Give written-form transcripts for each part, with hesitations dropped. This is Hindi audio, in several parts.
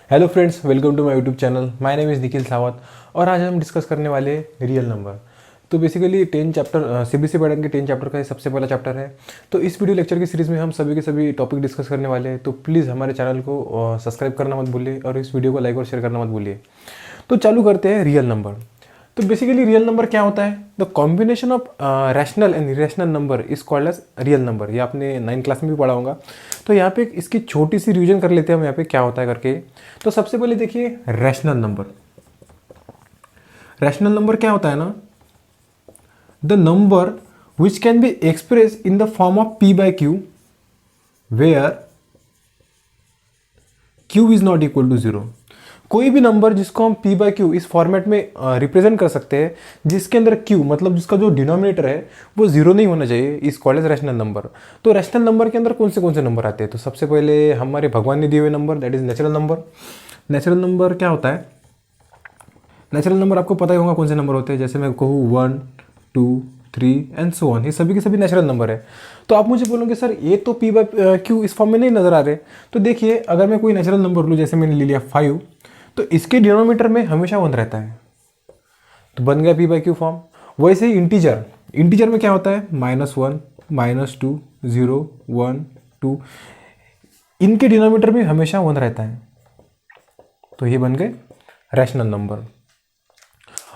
Hello friends, welcome to my YouTube channel. My name is Nikhil Sawat और आज हम डिस्कस करने वाले रियल नंबर। तो बेसिकली 10 चैप्टर सीबीएसई पैटर्न के 10 चैप्टर का ये सबसे पहला चैप्टर है। तो इस वीडियो लेक्चर की सीरीज़ में हम सभी के सभी टॉपिक डिस्कस करने वाले हैं। तो प्लीज़ हमारे चैनल को सब्सक्राइब करना मत भूलिए और इस वीडियो को लाइक और शेयर करना मत भूलिए। तो चालू करते हैं रियल नंबर। तो बेसिकली रियल नंबर क्या होता है? The combination of rational and irrational number is called as real number. ये आपने 9th क्लास में भी पढ़ा होगा। तो यहाँ पे इसकी छोटी सी रिवीजन कर लेते हैं हम यहाँ पे क्या होता है करके। तो सबसे पहले देखिए रैशनल नंबर। रैशनल नंबर क्या होता है ना, the number which can be express in the form of p by q where q is not equal to 0। कोई भी नंबर जिसको हम p बाय q इस फॉर्मेट में रिप्रेजेंट कर सकते हैं, जिसके अंदर q मतलब जिसका जो डिनोमिनेटर है वो जीरो नहीं होना चाहिए, is called as rational number. तो रैशनल नंबर के अंदर कौन से नंबर आते हैं? तो सबसे पहले हमारे भगवान ने दिए हुए number, that is natural number. Natural number क्या होता है? नेचुरल नंबर आपको पता ही होगा कौन से नंबर होते हैं। जैसे मैं कहूँ 1 2 3 एंड सो ऑन, ये सभी के सभी नेचुरल नंबर है। तो आप मुझे बोलोगे सर ये तो p बाय q इस फॉर्म में नहीं नजर आ रहे। तो देखिए अगर मैं कोई नेचुरल नंबर लूँ, जैसे मैंने ले लिया 5, तो इसके डिनोमिनेटर में हमेशा 1 रहता है, तो बन गया p बाय q फॉर्म। वैसे ही इंटीजर, इंटीजर में क्या होता है? -1 -2 0 1 2, इनके डिनोमिनेटर में हमेशा 1 रहता है, तो ये बन गए रैशनल नंबर।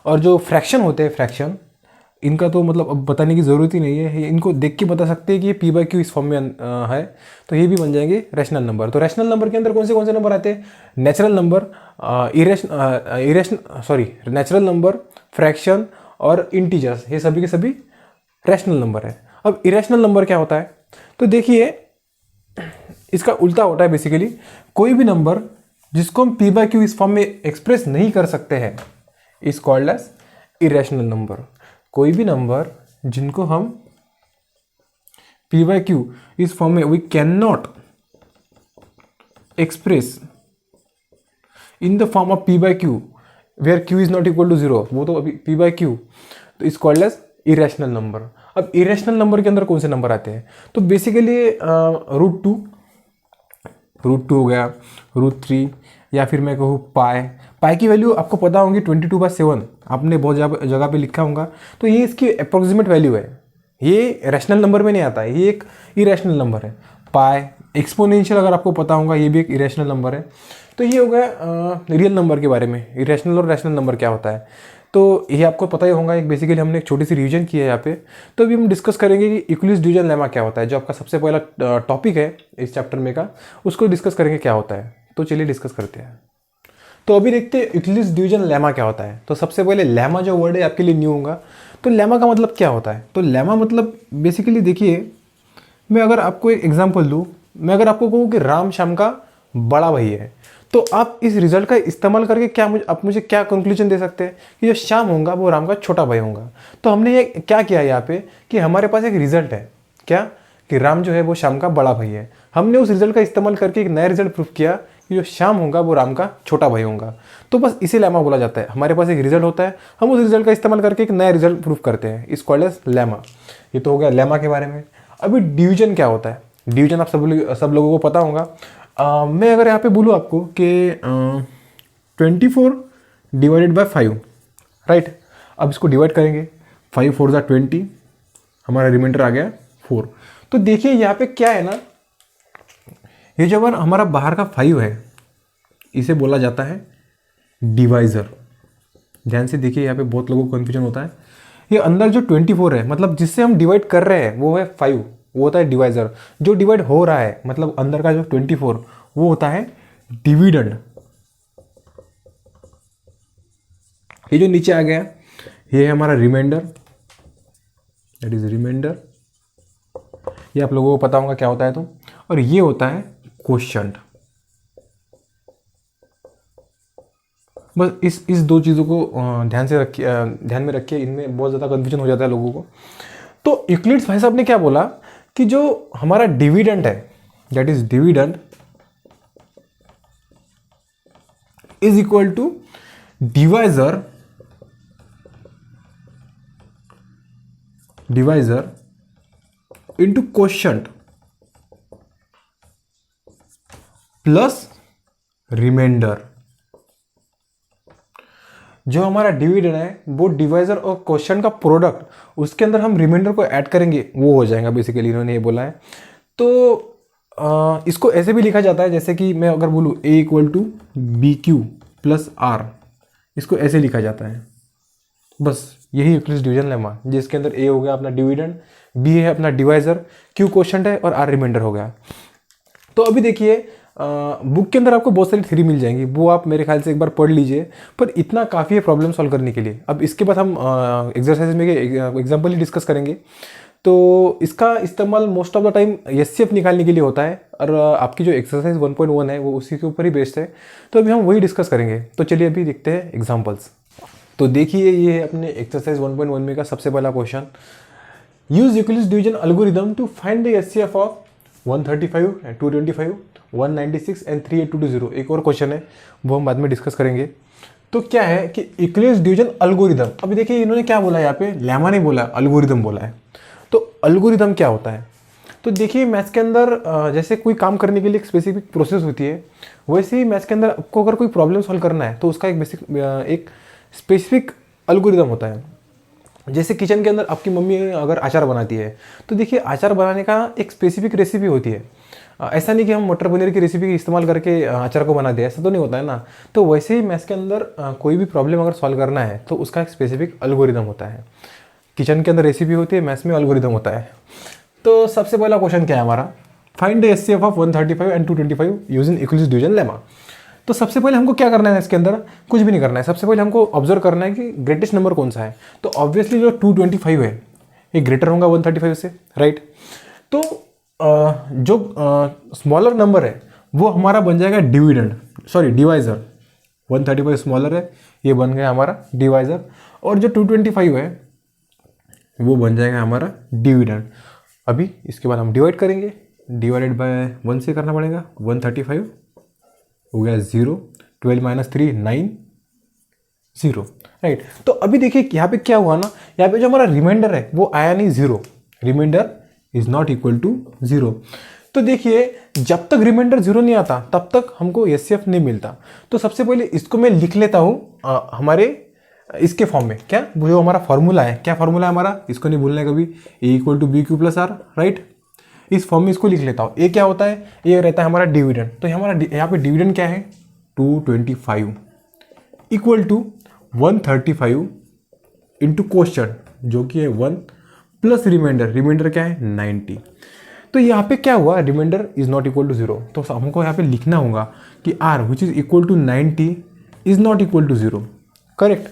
और जो फ्रैक्शन होते हैं, फ्रैक्शन, इनका तो मतलब अब बताने की ज़रूरत ही नहीं है, ये इनको देख के बता सकते हैं कि ये p बाय q इस फॉर्म में है, तो ये भी बन जाएंगे रैशनल नंबर। तो रैशनल नंबर के अंदर कौन से नंबर आते हैं? Natural number, natural number, fraction और इंटीजर्स, ये सभी के सभी रैशनल नंबर है। अब इरेशनल नंबर क्या होता है? तो देखिए इसका उल्टा होता है। बेसिकली कोई भी नंबर जिसको हम p बाय q इस फॉर्म में एक्सप्रेस नहीं कर सकते हैं is called as irrational number. कोई भी नंबर जिनको हम p बाय q इस फॉर्म में we can not express in the form of p by q where q is not equal to 0, वो तो अभी p बाय q, तो is called as irrational number. अब इरेशनल नंबर के अंदर कौन से नंबर आते हैं? तो बेसिकली रूट टू हो गया, √3, या फिर मैं कहूँ पाई की वैल्यू आपको पता होंगी 22/7, आपने बहुत जगह पे लिखा होगा। तो ये इसकी अप्रोक्सीमेट वैल्यू है, ये रैशनल नंबर में नहीं आता है, ये एक इरेशनल नंबर है। पाई एक्सपोनेंशियल अगर आपको पता होगा, ये भी एक इरेशनल नंबर है। तो ये हो गया रियल नंबर के बारे में, इरेशनल और रैशनल नंबर क्या होता है। तो ये आपको पता ही होगा। एक बेसिकली हमने एक छोटी सी रिवीजन की है यहाँ पे। तो अभी हम डिस्कस करेंगे कि यूक्लिड्स डिवीजन लेमा क्या होता है, जो आपका सबसे पहला टॉपिक है इस चैप्टर में का, उसको डिस्कस करेंगे क्या होता है। तो चलिए डिस्कस करते हैं। तो अभी देखते हैं यूक्लिड्स डिवीजन लेमा क्या होता है। तो सबसे पहले लेमा जो वर्ड है आपके लिए न्यू होगा। तो लेमा का मतलब क्या होता है? तो लेमा मतलब बेसिकली देखिए, मैं अगर आपको एक एग्जाम्पल दूँ, मैं अगर आपको कहूँ कि राम श्याम का बड़ा भाई है, तो आप इस रिजल्ट का इस्तेमाल करके आप मुझे क्या कंक्लूजन दे सकते हैं कि जो श्याम होगा वो राम का छोटा भाई होगा। तो हमने ये क्या किया यहाँ पे कि हमारे पास एक रिजल्ट है, क्या कि राम जो है वो श्याम का बड़ा भाई है। हमने उस रिजल्ट का इस्तेमाल करके एक नया रिजल्ट प्रूफ किया कि जो श्याम होगा वो राम का छोटा भाई होगा। तो बस इसे लेमा बोला जाता है। हमारे पास एक रिजल्ट होता है, हम उस रिजल्ट का इस्तेमाल करके एक नया रिजल्ट प्रूफ करते हैं, इस कॉल्ड एज लेमा। ये तो हो गया लेमा के बारे में। अभी डिवीजन क्या होता है? डिवीजन आप सब लोगों को पता होगा। मैं अगर यहाँ पे बोलूँ आपको कि 24 डिवाइडेड बाय 5, राइट। अब इसको डिवाइड करेंगे, 5 4 ज़ा 20, हमारा रिमाइंडर आ गया 4। तो देखिए यहाँ पे क्या है ना, ये जो हमारा बाहर का 5 है, इसे बोला जाता है डिवाइजर। ध्यान से देखिए, यहाँ पे बहुत लोगों को कन्फ्यूजन होता है। ये अंदर जो 24 है, मतलब जिससे हम डिवाइड कर रहे हैं, वो है 5, वो होता है डिवाइजर। जो डिवाइड हो रहा है, मतलब अंदर का जो 24, वो होता है डिविडेंड। ये जो नीचे आ गया, ये है हमारा रिमाइंडर, दैट इज रिमाइंडर। ये आप लोगों को पता होगा क्या होता है। तो और ये होता है क्वोशिएंट। बस इस दो चीज़ों को ध्यान में रखिए, इनमें बहुत ज़्यादा कन्फ्यूजन हो जाता है लोगों को। तो यूक्लिड्स भाई साहब ने क्या बोला कि जो हमारा डिविडेंड है, that is dividend is equal to divisor into quotient plus remainder. जो हमारा डिविडेंड है वो डिवाइजर और क्वेश्चन का प्रोडक्ट, उसके अंदर हम रिमाइंडर को ऐड करेंगे, वो हो जाएगा बेसिकली, इन्होंने ये बोला है। तो इसको ऐसे भी लिखा जाता है, जैसे कि मैं अगर बोलूँ a equal to B Q plus R, इसको ऐसे लिखा जाता है। बस यही यूक्लिड्स डिवीजन लेमा, जिसके अंदर a हो गया अपना डिविडेंड, b है अपना डिवाइजर, q क्वोशंट है और r रिमाइंडर हो गया। तो अभी देखिए बुक के अंदर आपको बहुत सारी थ्योरी मिल जाएंगी, वो आप मेरे ख्याल से एक बार पढ़ लीजिए, पर इतना काफ़ी है प्रॉब्लम सॉल्व करने के लिए। अब इसके बाद हम एक्सरसाइज में एग्जाम्पल ही डिस्कस करेंगे। तो इसका इस्तेमाल most of the time HCF निकालने के लिए होता है, और आपकी जो एक्सरसाइज 1.1 है वो उसी के ऊपर ही बेस्ड है। तो अभी हम वही डिस्कस करेंगे। तो चलिए अभी देखते हैं एग्जाम्पल्स। तो देखिए ये अपने एक्सरसाइज 1.1 में का सबसे पहला question, use Euclid's division algorithm to find the HCF of 135, 225, 196 and 38220। एक और क्वेश्चन है, वो हम बाद में डिस्कस करेंगे। तो क्या है कि यूक्लिड्स डिवीजन एल्गोरिथम, अभी देखिए इन्होंने क्या बोला है यहाँ पे, लेमा नहीं बोला, एल्गोरिथम बोला है। तो एल्गोरिथम क्या होता है? तो देखिए मैथ्स के अंदर जैसे कोई काम करने के लिए एक स्पेसिफिक प्रोसेस होती है, वैसे ही मैथ्स के अंदर आपको अगर कोई प्रॉब्लम सॉल्व करना है तो उसका एक स्पेसिफिक एल्गोरिथम होता है। जैसे किचन के अंदर आपकी मम्मी अगर अचार बनाती है, तो देखिए अचार बनाने का एक स्पेसिफिक रेसिपी होती है। ऐसा नहीं कि हम मटर पनीर की रेसिपी इस्तेमाल करके अचार को बना दें, ऐसा तो नहीं होता है ना। तो वैसे ही मैथ्स के अंदर कोई भी प्रॉब्लम अगर सॉल्व करना है तो उसका एक स्पेसिफिक एल्गोरिथम होता है। किचन के अंदर रेसिपी होती है, मैथ्स में एल्गोरिथम होता है। तो सबसे पहला क्वेश्चन क्या है हमारा, find the HCF of 135 and 225 using Euclid's division lemma. तो सबसे पहले हमको क्या करना है, इसके अंदर कुछ भी नहीं करना है। सबसे पहले हमको ऑब्जर्व करना है कि ग्रेटेस्ट नंबर कौन सा है। तो ऑब्वियसली जो 225 है ये ग्रेटर होगा 135 से, राइट। तो जो स्मॉलर नंबर है वो हमारा बन जाएगा डिवाइजर। 135 स्मॉलर है, ये बन गया हमारा डिवाइजर, और जो 225 है वो बन जाएगा हमारा डिविडेंड। अभी इसके बाद हम डिवाइड करेंगे, डिवाइडेड बाय 1 से करना पड़ेगा। 135 हो गया 0, 12 माइनस 3 9, 0, राइट। तो अभी देखिए यहाँ पे क्या हुआ ना, यहाँ पे जो हमारा रिमाइंडर है वो आया नहीं 0, remainder is not equal to 0। तो देखिए जब तक रिमाइंडर 0 नहीं आता तब तक हमको एचसीएफ नहीं मिलता। तो सबसे पहले इसको मैं लिख लेता हूँ हमारे इसके फॉर्म में। क्या जो हमारा फॉर्मूला है, क्या फॉर्मूला है हमारा, इसको नहीं भूलना है कभी, a equal to B Q plus are, right. इस फॉर्म में इसको लिख लेता हूँ। ए क्या होता है, ये रहता है हमारा डिविडेंड। तो हमारा यहाँ पे डिविडेंड क्या है, 225 इक्वल टू 135 इंटू क्वोशंट जो कि है 1 प्लस रिमाइंडर क्या है 90। तो यहाँ पे क्या हुआ, remainder is not equal to 0। तो हमको यहाँ पे लिखना होगा कि R which is equal to 90 is not equal to 0, correct.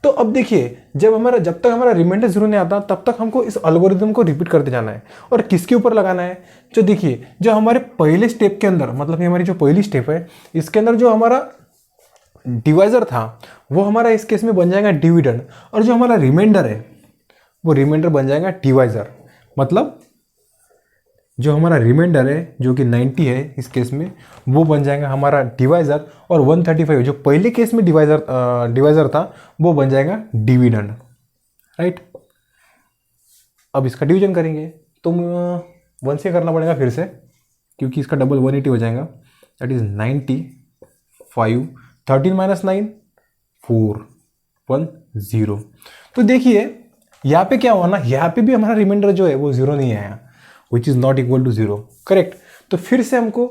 तो अब देखिए जब तक हमारा रिमाइंडर 0 नहीं आता तब तक हमको इस एल्गोरिथम को रिपीट करते जाना है। और किसके ऊपर लगाना है, जो देखिए जो हमारे पहले स्टेप के अंदर, मतलब ये हमारी जो पहली स्टेप है, इसके अंदर जो हमारा डिवाइजर था वो हमारा इस केस में बन जाएगा डिविडेंड, और जो हमारा रिमाइंडर है वो रिमाइंडर बन जाएगा डिवाइजर। मतलब जो हमारा रिमाइंडर है जो कि 90 है इस केस में, वो बन जाएगा हमारा डिवाइजर, और 135 जो पहले केस में डिवाइजर था वो बन जाएगा डिविडेंड, राइट। अब इसका डिवीजन करेंगे तो 1 से करना पड़ेगा फिर से, क्योंकि इसका डबल 180 हो जाएगा, दैट इज 95, 13 माइनस 9 4 1 0। तो देखिए यहाँ पे क्या हुआ ना, यहाँ पे भी हमारा रिमाइंडर जो है वो 0 नहीं आया, which is not equal to 0, correct. तो फिर से हमको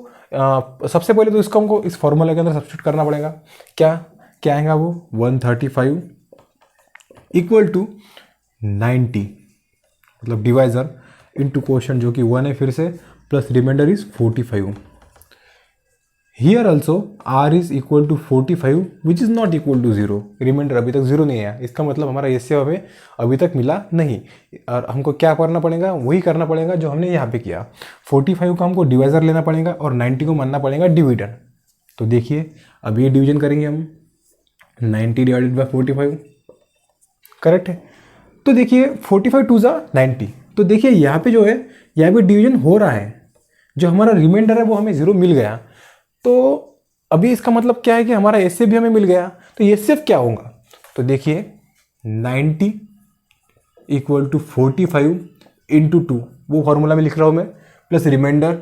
सबसे पहले तो इसको हमको इस फॉर्मूला के अंदर सब्स्टिट्यूट करना पड़ेगा। क्या आएगा वो 135 इक्वल टू 90, मतलब डिवाइजर इंटू क्वोशंट जो कि 1 है फिर से, plus remainder is 45। Here also R is equal to 45 which is not equal to 0, remainder अभी तक 0 नहीं आया, इसका मतलब हमारा एचसीएफ हमें अभी तक मिला नहीं। और हमको क्या करना पड़ेगा, वही करना पड़ेगा जो हमने यहाँ पे किया। 45 का हमको डिवाइजर लेना पड़ेगा और 90 को मानना पड़ेगा डिविडेंड। तो देखिए अब ये डिवीजन करेंगे हम, 90 डिवाइडेड बाई 45, करेक्ट है। तो देखिए 45 टू ज़ा 90। तो देखिए यहाँ पे जो है यहाँ पे डिवीजन हो रहा है, जो हमारा रिमाइंडर है वो हमें 0 मिल गया। तो अभी इसका मतलब क्या है कि हमारा एचसीएफ भी हमें मिल गया। तो एचसीएफ क्या होगा, तो देखिए 90 इक्वल टू 45 इंटू 2, वो फॉर्मूला में लिख रहा हूँ मैं, प्लस रिमाइंडर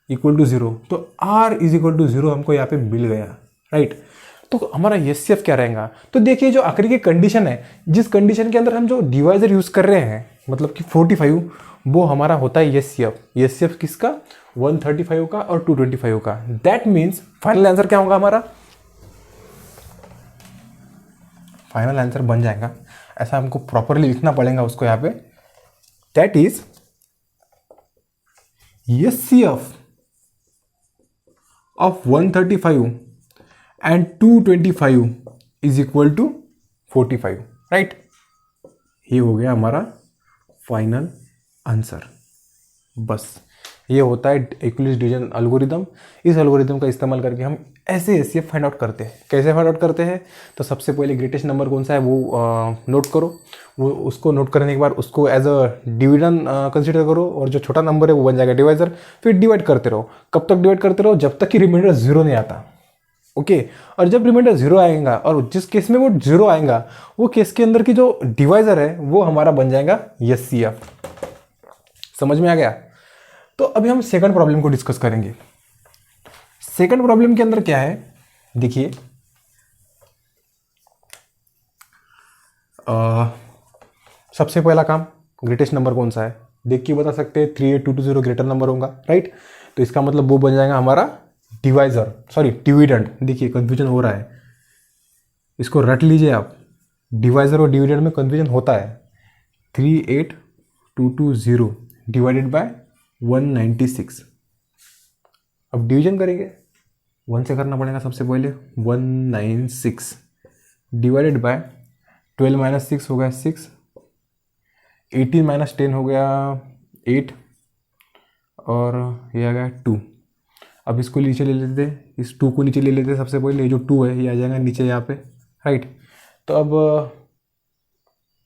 इक्वल टू 0, तो r इज इक्वल टू 0 हमको यहाँ पे मिल गया, राइट। तो हमारा एचसीएफ क्या रहेगा, तो देखिए जो आखिरी की कंडीशन है, जिस कंडीशन के अंदर हम जो डिवाइजर यूज कर रहे हैं मतलब कि 45, वो हमारा होता है एचसीएफ। एचसीएफ किसका, 135 का और 225 का। दैट मीन्स फाइनल आंसर क्या होगा हमारा, फाइनल आंसर बन जाएगा, ऐसा हमको प्रॉपरली लिखना पड़ेगा उसको यहाँ पे। That is HCF of 135 and 225 is equal to 45, right. ये हो गया हमारा फाइनल आंसर। बस ये होता है यूक्लिड्स डिवीजन एल्गोरिदम। इस एल्गोरिदम का इस्तेमाल करके हम ऐसे एचसीएफ फाइंड आउट करते हैं। कैसे फाइंड आउट करते हैं, तो सबसे पहले ग्रेटेस्ट नंबर कौन सा है वो नोट करो, वो उसको नोट करने के बाद उसको एज अ डिविजन कंसीडर करो, और जो छोटा नंबर है वो बन जाएगा डिवाइजर। फिर डिवाइड करते रहो, कब तक डिवाइड करते रहो, जब तक कि रिमाइंडर 0 नहीं आता, ओके। और जब रिमाइंडर 0 आएगा, और जिस केस में वो 0 आएगा, वो केस के अंदर की जो डिवाइजर है वो हमारा बन जाएगा एचसीएफ। समझ में आ गया। तो अभी हम सेकंड प्रॉब्लम को डिस्कस करेंगे। सेकंड प्रॉब्लम के अंदर क्या है, देखिए सबसे पहला काम, ग्रेटेस्ट नंबर कौन सा है देख के बता सकते हैं। 38220 ग्रेटर नंबर होगा, राइट। तो इसका मतलब वो बन जाएगा हमारा डिवाइजर, सॉरी डिविडेंड। देखिए कंफ्यूजन हो रहा है, इसको रट लीजिए आप, डिवाइजर और डिविडेंड में कंफ्यूजन होता है। 38220 डिवाइडेड बाय 196। अब डिवीजन करेंगे, 1 से करना पड़ेगा सबसे पहले। 196 डिवाइडेड बाय 12 माइनस 6 हो गया 6, 18 माइनस 10 हो गया 8, और ये आ गया 2। अब इसको नीचे ले लेते, इस 2 को नीचे ले लेते सबसे पहले। ये जो 2 है ये आ जाएगा नीचे यहाँ पे, राइट। तो अब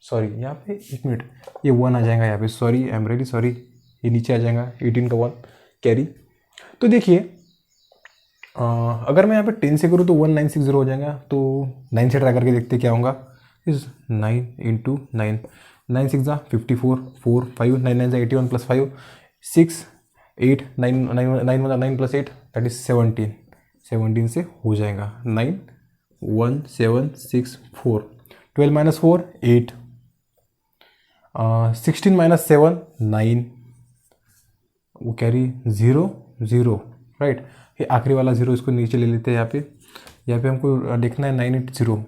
सॉरी यहाँ पे 1 मिनट, ये 1 आ जाएगा यहाँ पे, sorry I am really sorry, ये नीचे आ जाएगा 18 का 1 कैरी। तो देखिए अगर मैं यहाँ पे 10 से करूँ तो 1960 हो जाएगा। तो 9 से ट्राई करके देखते क्या होगा। इस 9 इंटू 9, 9 6 जा 54, 4 5 9 9 जा 81 प्लस 5 6 8 9 9 9 9 प्लस 8 दैट इज 17। 17 से हो जाएगा 9 1 7 6 4, 12 माइनस 4 8, 16 माइनस 7 9, वो कैरी 0 0, राइट। ये आखिरी वाला 0 इसको नीचे ले लेते हैं यहाँ पे हमको देखना है 980।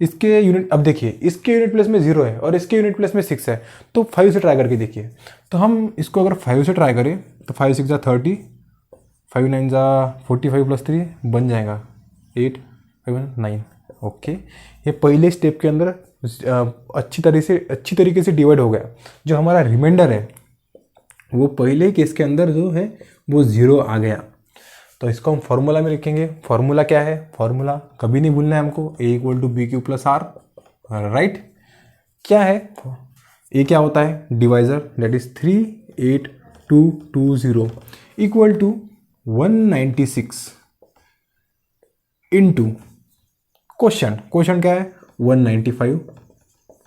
इसके यूनिट, अब देखिए इसके यूनिट प्लेस में 0 है और इसके यूनिट प्लेस में 6 है, तो 5 से ट्राई करके देखिए। तो हम इसको अगर 5 से ट्राई करें तो 5 6 जा 30, 5 9 जा 45 प्लस 3 बन जाएगा 8 5 9, ओके। ये पहले स्टेप के अंदर अच्छी तरीके से डिवाइड हो गया। जो हमारा रिमाइंडर है वो पहले केस के अंदर जो है वो 0 आ गया। तो इसको हम फॉर्मूला में लिखेंगे। फॉर्मूला क्या है, फॉर्मूला कभी नहीं भूलना है हमको, A equal to B Q plus are, right. क्या है ये, क्या होता है divisor, that is 38220 equal to 196 into question क्या है 195,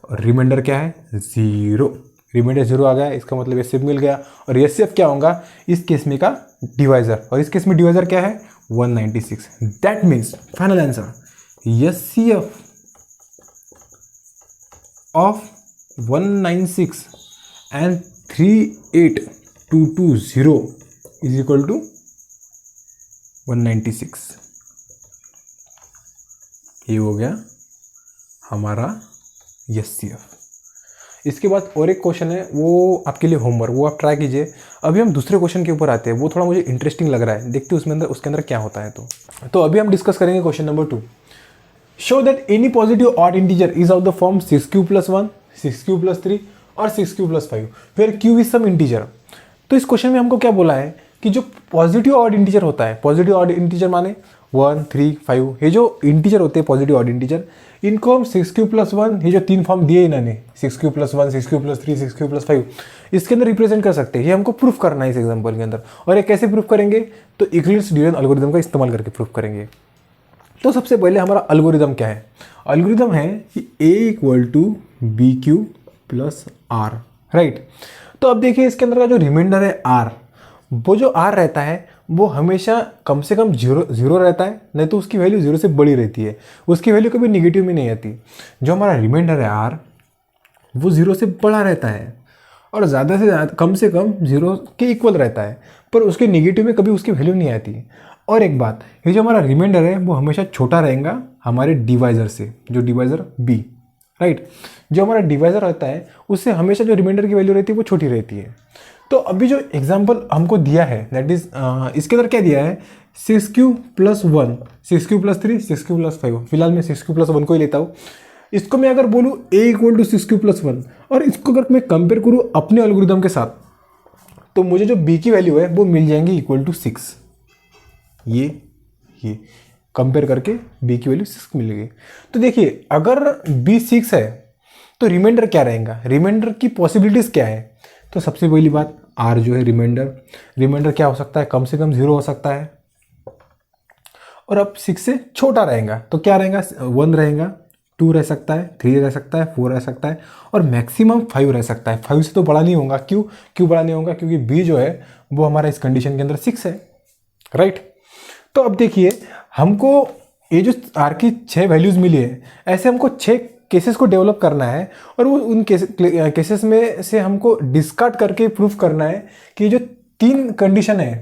और रिमाइंडर क्या है 0। रिमाइंडर 0 आ गया, इसका मतलब एचसीएफ मिल गया। और एचसीएफ क्या होगा इस केस में का डिवाइजर, और इस केस में डिवाइजर क्या है 196। That means final answer HCF of 196 and 38220 is equal to 196। ये हो गया हमारा एचसीएफ। इसके बाद और एक क्वेश्चन है, वो आपके लिए होमवर्क, वो आप ट्राई कीजिए। अभी हम दूसरे क्वेश्चन के ऊपर आते हैं, वो थोड़ा मुझे इंटरेस्टिंग लग रहा है, देखते हैं उसके अंदर क्या होता है। तो अभी हम डिस्कस करेंगे question number 2। Show that any positive odd integer is of the form 6q + 1, 6q + 3 और 6q + 5 where q is some integer. तो इस क्वेश्चन में हमको क्या बोला है कि जो पॉजिटिव ऑड इंटीजर होता है, पॉजिटिव ऑड इंटीजर माने 1 3 5, ये जो इंटीजर होते हैं पॉजिटिव ऑड इंटीजर, इनको हम 6q + 1, ये जो 3 फॉर्म दिए इन्होंने 6q + 1, 6q + 3, 6q + 5, इसके अंदर रिप्रेजेंट कर सकते हैं। ये हमको प्रूफ करना है इस एग्जांपल के अंदर। और ये कैसे प्रूफ करेंगे, तो यूक्लिड्स डिवीजन एल्गोरिथम का इस्तेमाल करके प्रूफ करेंगे। तो सबसे पहले हमारा एल्गोरिथम क्या है, एल्गोरिथम है कि A = BQ + R, राइट। तो अब देखिए इसके अंदर का जो रिमाइंडर है R, वो जो R रहता है वो हमेशा कम से कम जीरो रहता है, नहीं तो उसकी वैल्यू जीरो से बड़ी रहती है, उसकी वैल्यू कभी निगेटिव में नहीं आती। जो हमारा रिमाइंडर है आर, वो जीरो से बड़ा रहता है और ज़्यादा से ज़्यादा कम से कम जीरो के इक्वल रहता है, पर उसके निगेटिव में कभी उसकी वैल्यू नहीं आती। और एक बात, ये जो हमारा रिमाइंडर है वो हमेशा छोटा रहेगा हमारे डिवाइज़र से, जो डिवाइज़र बी, राइट। जो हमारा डिवाइज़र रहता है उससे हमेशा जो रिमाइंडर की वैल्यू रहती है वो छोटी रहती है। तो अभी जो एग्जाम्पल हमको दिया है दैट इज इसके अंदर क्या दिया है, 6q + 1, 6q + 3, 6q + 5। फिलहाल मैं 6q + 1 को ही लेता हूँ। इसको मैं अगर बोलूँ a = 6q + 1 और इसको अगर मैं कंपेयर करूँ अपने एल्गोरिथम के साथ, तो मुझे जो b की वैल्यू है वो मिल जाएंगी = 6। ये कंपेयर करके b की वैल्यू 6 मिलेगी। तो देखिए अगर b 6 है तो रिमाइंडर क्या रहेगा, रिमाइंडर की पॉसिबिलिटीज़ क्या है। तो सबसे पहली बात r जो है रिमाइंडर क्या हो सकता है, कम से कम 0 हो सकता है, और अब 6 से छोटा रहेगा तो क्या रहेगा, 1 रहेगा, 2 रह सकता है, 3 रह सकता है, 4 रह सकता है, और मैक्सिमम 5 रह सकता है। 5 से तो बड़ा नहीं होगा। क्यों बड़ा नहीं होगा, क्योंकि b जो है वो हमारा इस कंडीशन के अंदर 6 है, राइट। तो अब देखिए हमको ये जो r की 6 वैल्यूज़ मिली है, ऐसे हमको 6 केसेस को डेवलप करना है, और वो उन केसेस में से हमको डिस्कार्ड करके प्रूफ करना है कि जो 3 कंडीशन है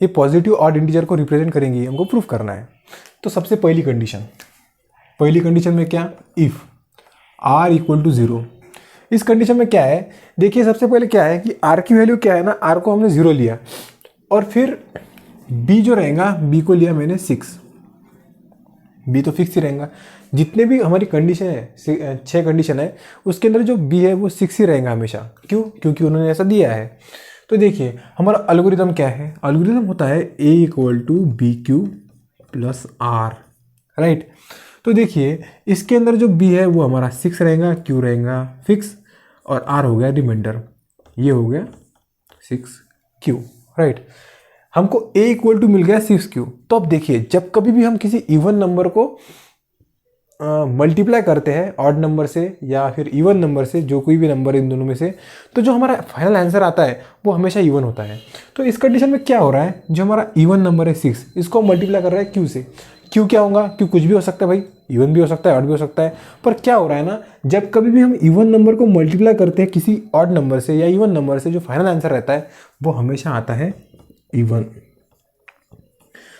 ये पॉजिटिव ऑड इंटीजर को रिप्रेजेंट करेंगी, हमको प्रूफ करना है। तो सबसे पहली कंडीशन में क्या, इफ r = 0। इस कंडीशन में क्या है, देखिए सबसे पहले क्या है कि r की वैल्यू क्या है ना, r को हमने 0 लिया, और फिर b जो रहेगा, b को लिया मैंने 6। b तो फिक्स ही रहेगा। जितने भी हमारी कंडीशन है, 6 कंडीशन है, उसके अंदर जो b है वो 6 ही रहेगा हमेशा। क्यों, क्योंकि उन्होंने ऐसा दिया है। तो देखिए हमारा एल्गोरिथम क्या है, एल्गोरिथम होता है a = bq + r, राइट। तो देखिए इसके अंदर जो b है वो हमारा 6 रहेगा, q रहेगा फिक्स, और r हो गया रिमाइंडर, ये हो गया 6q, राइट। हमको a = मिल गया 6q। तो अब देखिए जब कभी भी हम किसी इवन नंबर को मल्टीप्लाई करते हैं ऑड नंबर से या फिर इवन नंबर से, जो कोई भी नंबर इन दोनों में से, तो जो हमारा फाइनल आंसर आता है वो हमेशा इवन होता है। तो इस कंडीशन में क्या हो रहा है, जो हमारा इवन नंबर है 6, इसको मल्टीप्लाई कर रहा है q से। q क्या होगा, q कुछ भी हो सकता है भाई, इवन भी हो सकता है, ऑड भी हो सकता है। पर क्या हो रहा है ना, जब कभी भी हम इवन नंबर को मल्टीप्लाई करते हैं किसी ऑड नंबर से या इवन नंबर से, जो फाइनल आंसर रहता है वो हमेशा आता है इवन।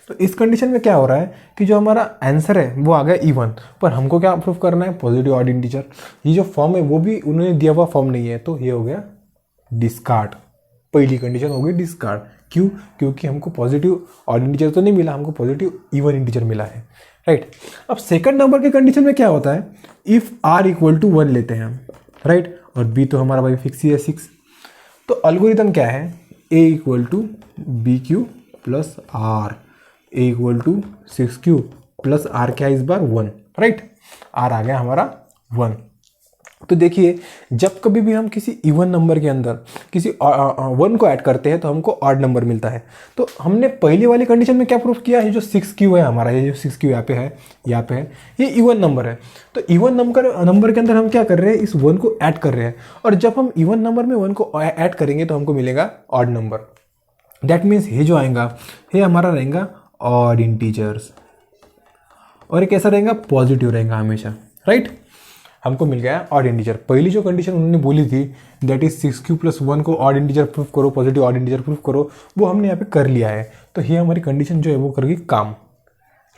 तो इस कंडीशन में क्या हो रहा है कि जो हमारा आंसर है वो आ गया इवन, पर हमको क्या प्रूफ करना है, पॉजिटिव ऑड इंटीजर। ये जो फॉर्म है वो भी उन्होंने दिया हुआ फॉर्म नहीं है, तो ये हो गया डिस्कार्ड। पहली कंडीशन हो गई डिस्कार्ड। क्यों, क्योंकि हमको पॉजिटिव ऑड इंटीजर तो नहीं मिला, हमको पॉजिटिव इवन इंटीजर मिला है, राइट। अब सेकंड नंबर के कंडीशन में क्या होता है, इफ r = 1 लेते हैं हम, राइट, और b तो हमारा भाई फिक्स ही है 6। तो एल्गोरिथम क्या है, a = bq + r, a = 6q + r क्या है इस बार 1, राइट। r आ गया हमारा 1। तो देखिए जब कभी भी हम किसी इवन नंबर के अंदर किसी 1 को ऐड करते हैं तो हमको ऑड नंबर मिलता है। तो हमने पहली वाली कंडीशन में क्या प्रूफ किया, ये जो 6q है हमारा, ये जो 6q यहाँ पे है, ये इवन नंबर है। तो इवन नंबर के अंदर हम क्या कर रहे हैं, इस 1 को ऐड कर रहे हैं, और जब हम इवन नंबर में 1 को ऐड करेंगे तो हमको मिलेगा ऑड नंबर। दैट मीन्स ये जो आएगा ये हमारा रहेगा ऑड इंटीजर्स, और ये कैसा रहेगा, पॉजिटिव रहेगा हमेशा, राइट। हमको मिल गया ऑड इंटीजर। पहली जो कंडीशन उन्होंने बोली थी दैट इज 6q + 1 को ऑड इंटीजर प्रूफ करो, पॉजिटिव ऑड इंटीजर प्रूफ करो, वो हमने यहाँ पे कर लिया है। तो ये हमारी कंडीशन जो है वो कर गई काम,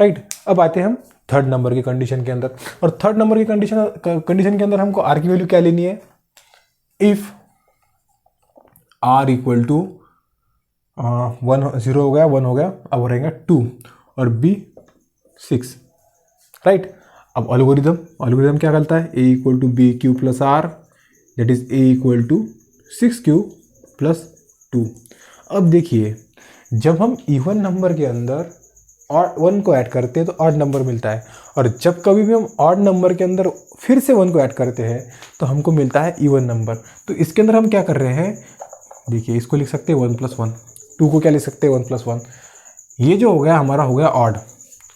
राइट। अब आते हैं हम थर्ड नंबर की कंडीशन के अंदर, और थर्ड नंबर की कंडीशन के अंदर हमको r की वैल्यू क्या लेनी है, इफ r = 1 0 हो गया, 1 हो गया, अब हो रहेगा 2 और b 6, राइट। अब एल्गोरिथम क्या करता है, a = bq + r, that is a = 6q + 2। अब देखिए जब हम इवन नंबर के अंदर और 1 को ऐड करते हैं तो ऑड नंबर मिलता है, और जब कभी भी हम ऑड नंबर के अंदर फिर से 1 को ऐड करते हैं तो हमको मिलता है इवन नंबर। तो इसके अंदर हम क्या कर रहे हैं, देखिए इसको लिख सकते हैं 1 + 1, 2 को क्या लिख सकते हैं 1 + 1। ये जो हो गया हमारा हो गया ऑड।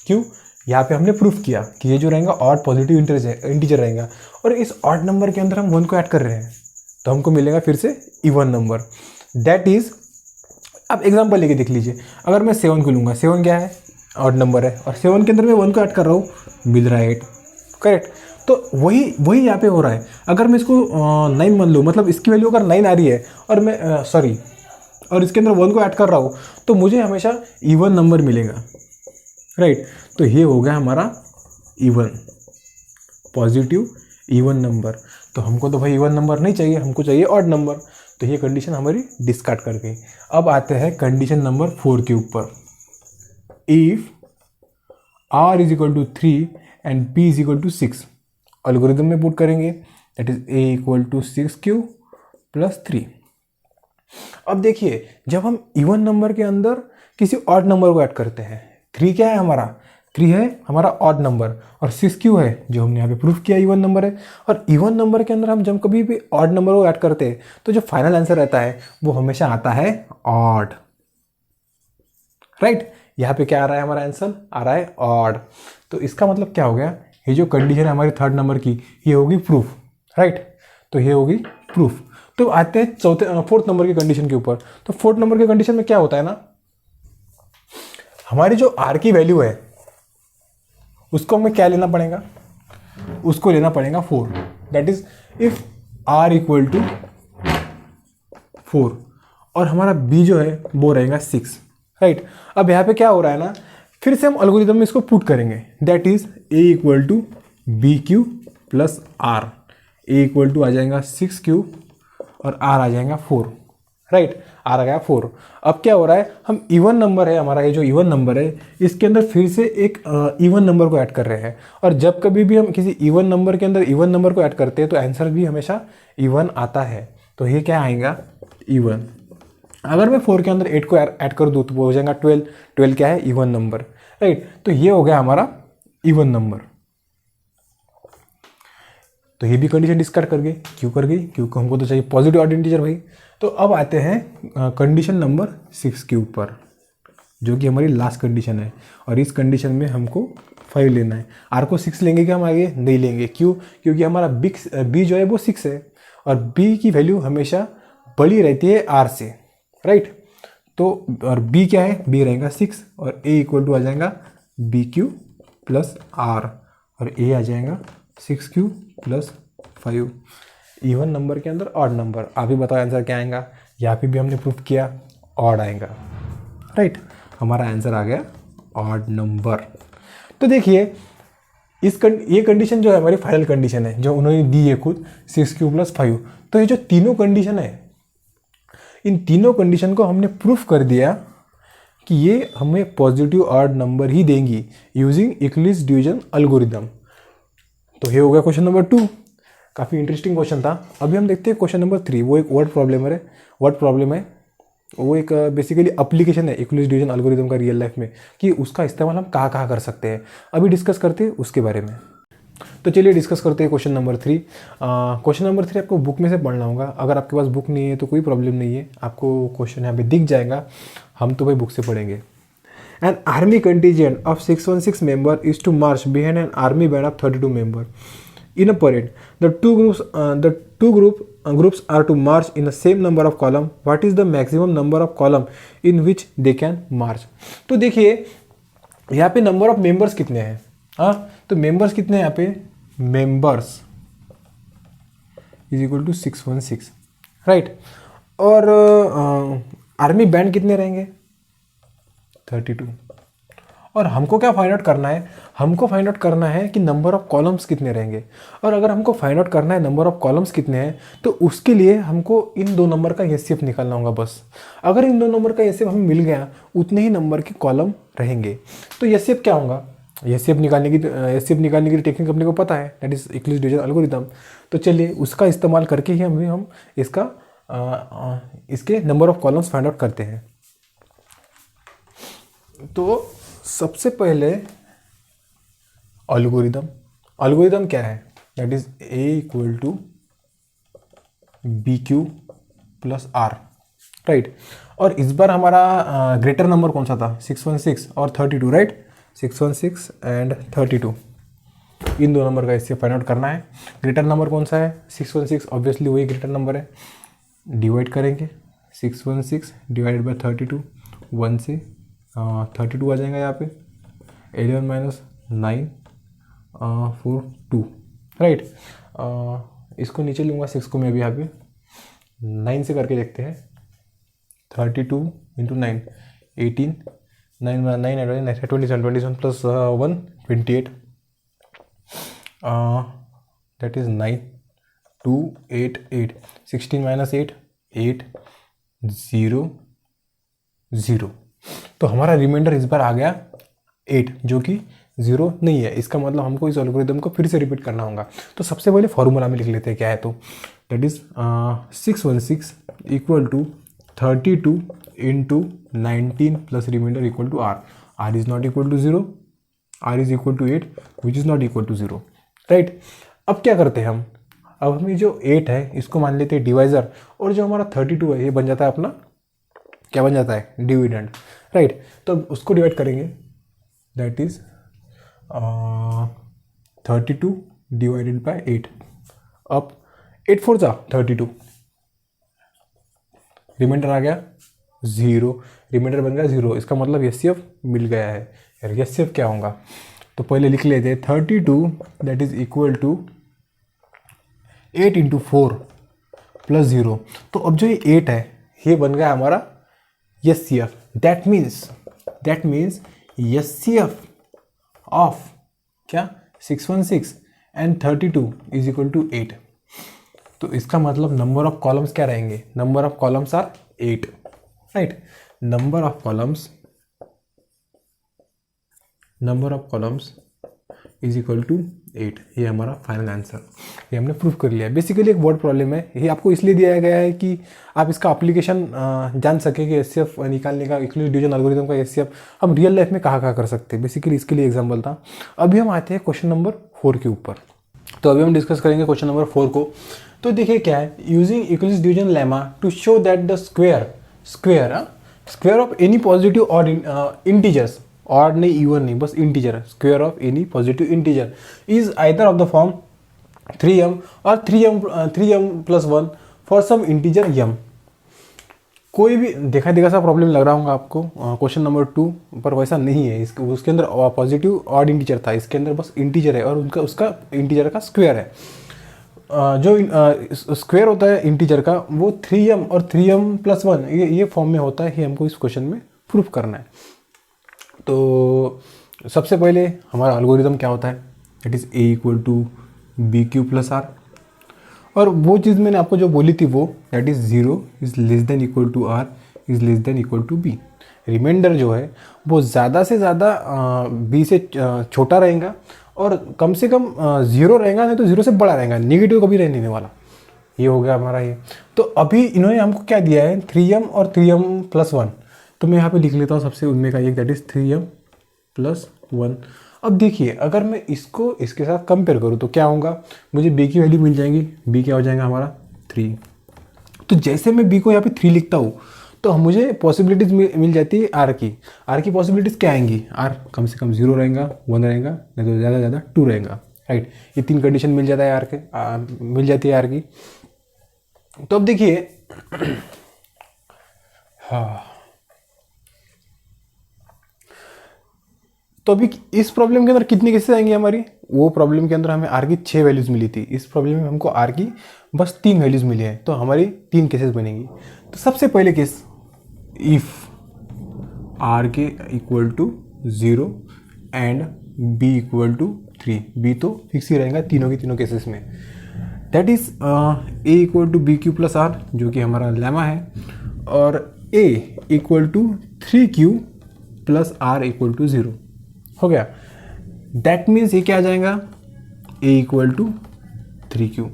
क्यों, यहाँ पे हमने प्रूफ किया कि ये जो रहेगा ऑड पॉजिटिव इंटीजर रहेगा, और इस ऑड नंबर के अंदर हम 1 को ऐड कर रहे हैं तो हमको मिलेगा फिर से इवन नंबर। दैट इज अब एग्जांपल लेके देख लीजिए, अगर मैं 7 को लूँगा, 7 क्या है, ऑड नंबर है, और 7 के अंदर मैं 1 को ऐड कर रहा हूँ, मिल रहा है 8, करेक्ट। तो वही यहाँ पे हो रहा है। अगर मैं इसको 9 मान लूँ, मतलब इसकी वैल्यू अगर 9 आ रही है और मैं और इसके अंदर 1 को ऐड कर रहा हूँ, तो मुझे हमेशा इवन नंबर मिलेगा, राइट। तो ये हो गया हमारा इवन, पॉजिटिव इवन नंबर। तो हमको तो भाई इवन नंबर नहीं चाहिए, हमको चाहिए ऑड नंबर। तो ये कंडीशन हमारी डिस्कार्ड कर गई। अब आते हैं कंडीशन नंबर 4 के ऊपर। If r is equal to 3 and p is equal to 6, algorithm में पुट करेंगे, that is a equal to 6q plus 3। अब देखिए, जब हम इवन नंबर के अंदर किसी ऑड नंबर को ऐड करते हैं, 3 क्या है हमारा, 3 है हमारा ऑड नंबर, और 6q है जो हमने यहाँ पे प्रूफ किया इवन नंबर है। और इवन नंबर के अंदर हम जब कभी भी ऑड नंबर को ऐड करते हैं तो जो फाइनल आंसर रहता है वो हमेशा आता है ऑड, राइट। यहाँ पे क्या आ रहा है, हमारा आंसर आ रहा है ऑड। तो इसका मतलब क्या हो गया, ये जो कंडीशन है हमारी थर्ड नंबर की, ये होगी प्रूफ, राइट। तो ये होगी प्रूफ। तो आते हैं फोर्थ नंबर की कंडीशन के ऊपर। तो फोर्थ नंबर की कंडीशन में क्या होता है ना, हमारी जो आर की वैल्यू है उसको हमें क्या लेना पड़ेगा, उसको लेना पड़ेगा 4, that is if R equal to 4 और हमारा बी जो है वो रहेगा 6, राइट। अब यहाँ पे क्या हो रहा है ना, फिर से हम एल्गोरिथम में इसको पुट करेंगे, that is a equal to B Q plus r. A equal to आ जाएगा 6q और आर आ जाएगा 4, राइट। आर आ गया 4। अब क्या हो रहा है, हम इवन नंबर है हमारा, ये जो इवन नंबर है इसके अंदर फिर से एक इवन नंबर को ऐड कर रहे हैं। और जब कभी भी हम किसी इवन नंबर के अंदर इवन नंबर को ऐड करते हैं तो आंसर भी हमेशा इवन आता है। तो ये क्या आएगा, इवन। अगर मैं 4 के अंदर 8 को ऐड कर दूँ तो वो हो जाएगा 12। 12 क्या है, इवन नंबर, राइट। तो ये हो गया हमारा इवन नंबर। तो ये भी कंडीशन डिस्कार्ड कर गई। क्यों कर गई, क्योंकि हमको तो चाहिए पॉजिटिव ऑड इंटीजर भाई। तो अब आते हैं कंडीशन नंबर 6 के ऊपर, जो कि हमारी लास्ट कंडीशन है। और इस कंडीशन में हमको 5 लेना है। आर को 6 लेंगे क्या हम आगे, नहीं लेंगे। क्यों, क्योंकि हमारा बी जो है वो 6 है और बी की वैल्यू हमेशा बड़ी रहती है आर से, राइट। तो और बी क्या है, बी रहेगा 6 और ए इक्वल टू आ जाएगा बी क्यू प्लस आर और ए आ जाएगा 6q प्लस 5। इवन नंबर के अंदर ऑड नंबर, आप ही बताओ आंसर क्या आएगा। यहाँ पे भी हमने प्रूफ किया ऑड आएगा, राइट। हमारा आंसर आ गया ऑड नंबर। तो देखिए ये कंडीशन जो है हमारी फाइनल कंडीशन है जो उन्होंने दी है खुद, 6q प्लस 5। तो ये जो तीनों कंडीशन है, इन तीनों कंडीशन को हमने प्रूफ कर दिया कि ये हमें पॉजिटिव ऑड नंबर ही देंगी यूजिंग यूक्लिड्स डिवीजन एल्गोरिथम। तो ये हो गया क्वेश्चन नंबर 2। काफ़ी इंटरेस्टिंग क्वेश्चन था। अभी हम देखते हैं क्वेश्चन नंबर 3। वो एक वर्ड प्रॉब्लम है। वो एक बेसिकली एप्लीकेशन है यूक्लिड्स डिवीजन एल्गोरिथम का रियल लाइफ में, कि उसका इस्तेमाल हम कहाँ कर सकते हैं। अभी डिस्कस करते हैं उसके बारे में। तो चलिए डिस्कस करते हैं क्वेश्चन नंबर 3। क्वेश्चन नंबर 3 आपको बुक में से पढ़ना होगा। अगर आपके पास बुक नहीं है तो कोई प्रॉब्लम नहीं है, आपको क्वेश्चन यहाँ पे दिख जाएगा। हम तो भाई बुक से पढ़ेंगे। An army contingent of 616 member is to march behind an army band of 32 member in a parade. The two groups are to march in the same number of column. What is the maximum number of column in which they can march? तो देखिए यहाँ पे नंबर ऑफ मेंबर्स कितने हैं। हाँ, तो मेंबर्स कितने हैं यहाँ पे, members is equal to 616, right. और आर्मी बैंड कितने रहेंगे, 32। और हमको क्या फाइंड आउट करना है, हमको फाइंड आउट करना है कि नंबर ऑफ कॉलम्स कितने रहेंगे। और अगर हमको फाइंड आउट करना है नंबर ऑफ कॉलम्स कितने हैं, तो उसके लिए हमको इन दो नंबर का एचसीएफ निकालना होगा बस। अगर इन दो नंबर का एचसीएफ हमें मिल गया, उतने ही नंबर के कॉलम रहेंगे। तो एचसीएफ क्या होगा, एचसीएफ निकालने की टेक्निक अपने को पता है, that is Euclid's division algorithm. तो चलिए उसका इस्तेमाल करके ही हम इसके number of columns find out करते हैं। तो सबसे पहले एल्गोरिथम क्या है, that is a equal to B Q plus are, right. और इस बार हमारा ग्रेटर नंबर कौन सा था, 616 और 32, राइट। 616 एंड 32, इन दो नंबर का इससे फाइंड आउट करना है। ग्रेटर नंबर कौन सा है, 616, ऑब्वियसली वही ग्रेटर नंबर है। डिवाइड करेंगे 616 डिवाइडेड बाई 32, 1 से 32 आ जाएगा यहाँ पे, 11 माइनस 9 4 2, राइट। इसको नीचे लूँगा, 6 को मैं अभी यहाँ पे 9 से करके देखते हैं। 32 into 9, 18, 9 9 27 plus 1 28, that is 9 2 8 8, 16 minus 8 8 0 0। तो हमारा रिमाइंडर इस बार आ गया 8, जो कि 0 नहीं है। इसका मतलब हमको इस एल्गोरिदम को फिर से रिपीट करना होगा। तो सबसे पहले फॉर्मूला में लिख लेते हैं क्या है। तो that is 616 equal to 32 into 19 plus remainder equal to r. R is not equal to 0, r is equal to 8 which is not equal to 0, right. अब क्या करते हैं हम, अब हमें जो 8 है इसको मान लेते हैं डिवाइजर, और जो हमारा 32 है ये बन जाता है अपना, क्या बन जाता है, डिविडेंड, राइट। तो अब उसको डिवाइड करेंगे, दैट इज 32 डिवाइडेड बाय 8। अब 8 4 जा 32, रिमाइंडर आ गया 0, रिमाइंडर बन गया 0। इसका मतलब एचसीएफ मिल गया है। यार एचसीएफ क्या होगा, तो पहले लिख लेते हैं 32 that is equal to 8 into 4 plus 0। तो अब जो ये 8 है ये बन गया हमारा HCF. That means HCF of क्या 616 एंड 32 इज इक्वल टू 8। तो इसका मतलब नंबर ऑफ कॉलम्स क्या रहेंगे, number of columns are 8, right. Number of columns is equal to 8। ये हमारा फाइनल आंसर, ये हमने प्रूव कर लिया है। बेसिकली एक वर्ड प्रॉब्लम है, ये आपको इसलिए दिया गया है कि आप इसका एप्लीकेशन जान सके कि एचसीएफ निकालने का, एक्सक्लूसिव डिवीजन एल्गोरिथम का एचसीएफ हम रियल लाइफ में कहाँ कर सकते हैं। बेसिकली इसके लिए एग्जाम्पल था। अभी हम आते हैं क्वेश्चन नंबर 4 के ऊपर। तो अभी हम डिस्कस करेंगे क्वेश्चन नंबर 4 को। तो देखिए क्या है, using exclusive division lemma to show that the square of any positive और इंटीजर्स, और नहीं इवन नहीं, बस integer, square of any positive integer is either of the form 3m और 3m plus 1 for some integer m। कोई भी देखा सा प्रॉब्लम लग रहा होगा आपको क्वेश्चन नंबर 2, पर वैसा नहीं है। उसके अंदर पॉजिटिव ऑड इंटीजर था, इसके अंदर बस इंटीजर है और उसका इंटीजर का स्क्वायर है। जो स्क्वायर होता है इंटीजर का वो 3m और 3m प्लस 1 ये फॉर्म में होता है। ये हमको इस क्वेश्चन में प्रूफ करना है। तो सबसे पहले हमारा एल्गोरिदम क्या होता है, it is a equal to B Q plus r. और वो चीज़ मैंने आपको जो बोली थी वो that is 0 is less than equal to r is less than equal to b. Remainder जो है वो ज़्यादा से ज़्यादा बी से छोटा रहेगा और कम से कम 0 रहेगा, नहीं तो 0 से बड़ा रहेगा, नेगेटिव कभी रहने वाला। ये हो गया हमारा ये। तो अभी इन्होंने हमको क्या दिया है, 3m और 3m प्लस 1। तो मैं यहाँ पे लिख लेता हूँ सबसे उनमें का एक, दैट इज़ 3m प्लस 1। अब देखिए अगर मैं इसको इसके साथ कंपेयर करूँ तो क्या होगा, मुझे b की वैल्यू मिल जाएगी। b क्या हो जाएगा हमारा 3। तो जैसे मैं b को यहाँ पे 3 लिखता हूँ तो मुझे पॉसिबिलिटीज़ मिल जाती है r की पॉसिबिलिटीज़ क्या आएंगी, r कम से कम 0 रहेगा, 1 रहेगा, नहीं तो ज़्यादा ज़्यादा 2 रहेगा, राइट। ये 3 कंडीशन मिल जाता है मिल जाती है r की। तो अब देखिए हाँ, तो अभी इस प्रॉब्लम के अंदर कितनी केसेस आएंगी हमारी, वो प्रॉब्लम के अंदर हमें r की 6 वैल्यूज़ मिली थी। इस प्रॉब्लम में हमको r की बस 3 वैल्यूज़ मिली है, तो हमारी 3 केसेस बनेंगी। तो सबसे पहले केस, इफ़ r के equal to 0 and b equal to 3, b तो फिक्स ही रहेगा तीनों के तीनों केसेस में। That is a equal to B Q plus r जो कि हमारा लेमा है, और a equal to 3q plus r equal to 0 हो गया। दैट मीन्स ये क्या आ जाएगा, a इक्वल टू 3q।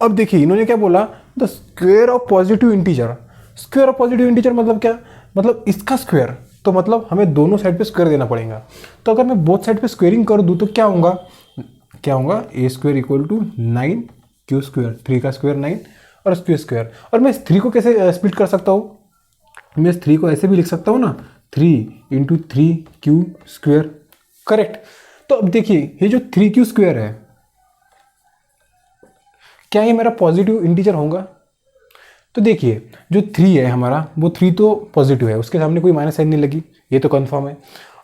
अब देखिए इन्होंने क्या बोला, the square of positive integer. Square of positive integer मतलब क्या, मतलब इसका स्क्वायर, तो मतलब हमें दोनों साइड पे स्क्वायर देना पड़ेगा। तो अगर मैं बोथ साइड पे स्क्वेयरिंग कर दूँ तो क्या होगा a square equal to 9q square, 3 का स्क्वायर 9 और स्क्वायर। और मैं इस 3 को कैसे स्प्लिट कर सकता हूँ, मैं इस 3 को ऐसे भी लिख सकता हूँ ना, 3 इंटू 3q स्क्वायर, करेक्ट। तो अब देखिए ये जो 3q स्क्वायर है, क्या ये मेरा पॉजिटिव इंटीजर होगा, तो देखिए जो 3 है हमारा, वो 3 तो पॉजिटिव है, उसके सामने कोई माइनस साइन नहीं लगी, ये तो कंफर्म है।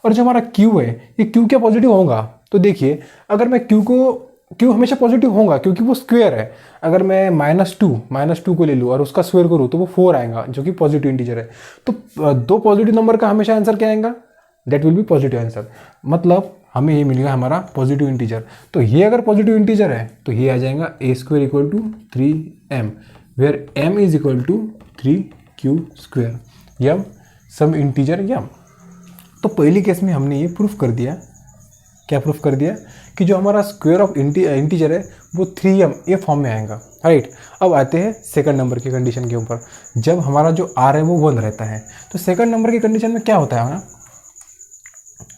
और जो हमारा क्यू है, ये क्यू क्या पॉजिटिव होगा? तो देखिए अगर मैं क्यू हमेशा पॉजिटिव होगा क्योंकि वो स्क्वायर है। अगर मैं -2 को ले लूँ और उसका स्क्वायर करूँ तो वो 4 आएगा, जो कि पॉजिटिव इंटीजर है। तो दो पॉजिटिव नंबर का हमेशा आंसर क्या आएगा? That will be positive answer. मतलब हमें ये मिलेगा हमारा पॉजिटिव इंटीजर। तो ये अगर पॉजिटिव इंटीजर है तो ये आ जाएगा a² = 3m, where m is equal to 3q², m some integer m. तो पहली केस में हमने ये प्रूफ कर दिया, क्या प्रूफ कर दिया कि जो हमारा स्क्वायर ऑफ इंटीजर है वो 3m ये फॉर्म में आएगा, राइट। अब आते हैं सेकंड नंबर की कंडीशन के ऊपर। जब हमारा जो r है वो 1 रहता है, तो सेकंड नंबर की कंडीशन में क्या होता है हमारा,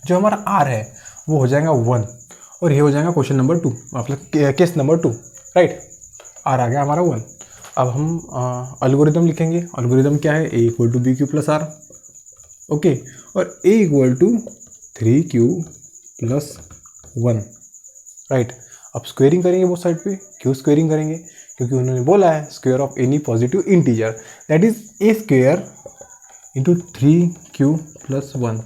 जो हमारा r है वो हो जाएगा 1 और ये हो जाएगा क्वेश्चन नंबर 2, मतलब केस नंबर 2, राइट। r आ गया हमारा 1। अब हम एल्गोरिदम लिखेंगे। एल्गोरिदम क्या है? a = bq + r, ओके, और a = 3q + 1, राइट। अब स्क्वेयरिंग करेंगे वो साइड पे, क्यों स्क्वेयरिंग करेंगे? क्योंकि उन्होंने बोला है square of any positive integer that is a² × 3q + 1।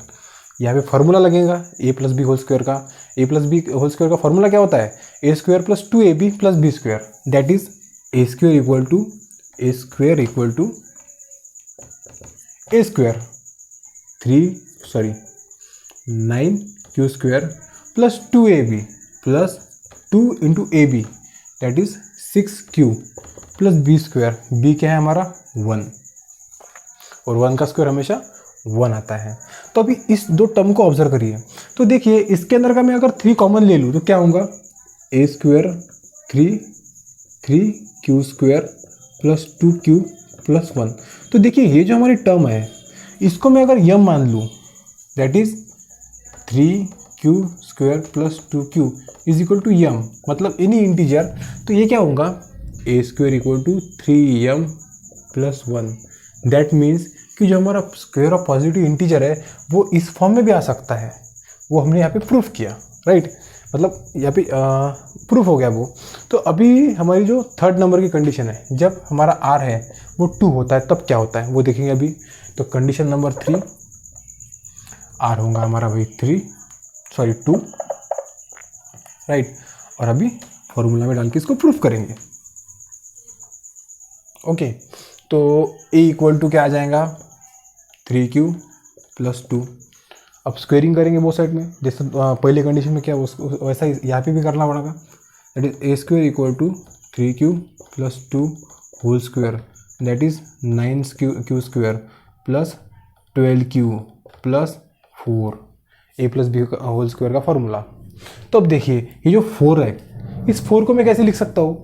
यहाँ पे फार्मूला लगेगा a + b² का। a + b² का फार्मूला क्या होता है? a² + 2ab + b², that is a² = 9q² + 2ab + 2 × ab, that is 6q + b²। b क्या है हमारा? 1, और 1 का स्क्वायर हमेशा 1 आता है। तो अभी इस दो टर्म को ऑब्जर्व करिए। तो देखिए इसके अंदर का मैं अगर 3 कॉमन ले लूँ तो क्या होगा? a² 3q² + 2q + 1। तो देखिए ये जो हमारी टर्म है इसको मैं अगर यम मान लूँ, दैट इज 3q² + 2q = यम, मतलब एनी इंटीजर। तो ये क्या होगा? a² = 3m + 1। दैट मीन्स कि जो हमारा स्क्वायर ऑफ पॉजिटिव इंटीजर है वो इस फॉर्म में भी आ सकता है। वो हमने यहाँ पे प्रूफ किया, राइट। मतलब यहाँ पे प्रूफ हो गया वो। तो अभी हमारी जो थर्ड नंबर की कंडीशन है, जब हमारा r है वो 2 होता है तब क्या होता है वो देखेंगे अभी। तो कंडीशन नंबर 3, r होगा हमारा भाई 2, राइट। और अभी फॉर्मूला में डाल के इसको प्रूफ करेंगे, ओके। तो a = क्या आ जाएगा? 3q + 2। अब स्क्वेयरिंग करेंगे वो साइड में, जैसे पहले कंडीशन में क्या वैसा ही यहाँ पे भी करना पड़ेगा। That is a² = 3q + 2 whole square, that is 9q² + 12q + 4, a + b whole square का फॉर्मूला। तो अब देखिए ये जो 4 है, इस 4 को मैं कैसे लिख सकता हूँ?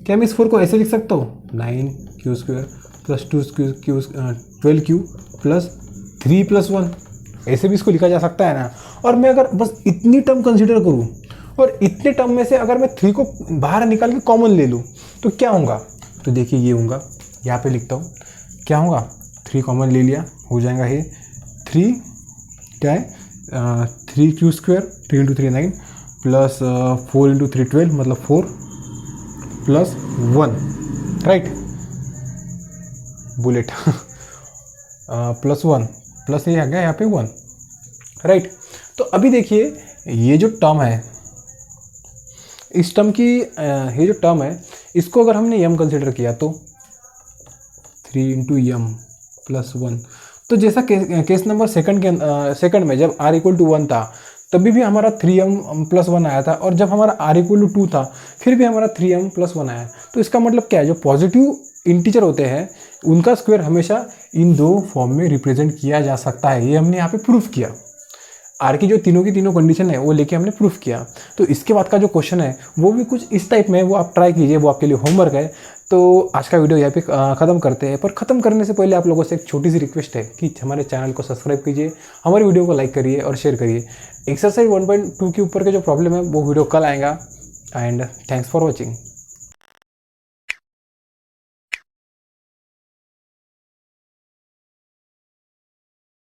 क्या मैं इस 4 को ऐसे लिख सकता हूँ? 9q² + 12q + 3 + 1, ऐसे भी इसको लिखा जा सकता है ना। और मैं अगर बस इतनी टर्म कंसीडर करूँ और इतने टर्म में से अगर मैं 3 को बाहर निकाल के कॉमन ले लूँ तो क्या होगा? तो देखिए ये होगा, यहाँ पे लिखता हूँ क्या होगा। 3 कॉमन ले लिया, हो जाएगा ये 3 क्या है 3q², 3 × 3 9 + 4 × 3 12, मतलब 4 + 1, राइट। बुलेट +1 प्लस ये आ गया यहाँ पे 1, राइट। तो अभी देखिए ये जो टर्म है, इस टर्म की ये जो टर्म है इसको अगर हमने m कंसिडर किया तो 3 × m + 1। तो जैसा केस नंबर सेकंड में जब r = 1 था तभी भी हमारा 3m + 1 आया था, और जब हमारा r = 2 था फिर भी हमारा 3m + 1 आया। तो इसका मतलब क्या है? जो पॉजिटिव इंटीजर होते हैं उनका स्क्वायर हमेशा इन दो फॉर्म में रिप्रेजेंट किया जा सकता है। ये हमने यहाँ पे प्रूफ किया। आर की जो तीनों की तीनों कंडीशन है वो लेके हमने प्रूफ किया। तो इसके बाद का जो क्वेश्चन है वो भी कुछ इस टाइप में है, वो आप ट्राई कीजिए, वो आपके लिए होमवर्क है। तो आज का वीडियो यहाँ पे ख़त्म करते हैं, पर ख़त्म करने से पहले आप लोगों से एक छोटी सी रिक्वेस्ट है कि हमारे चैनल को सब्सक्राइब कीजिए, हमारी वीडियो को लाइक करिए और शेयर करिए। एक्सरसाइज 1.2 के ऊपर के जो प्रॉब्लम है वो वीडियो कल आएगा। And thanks for watching.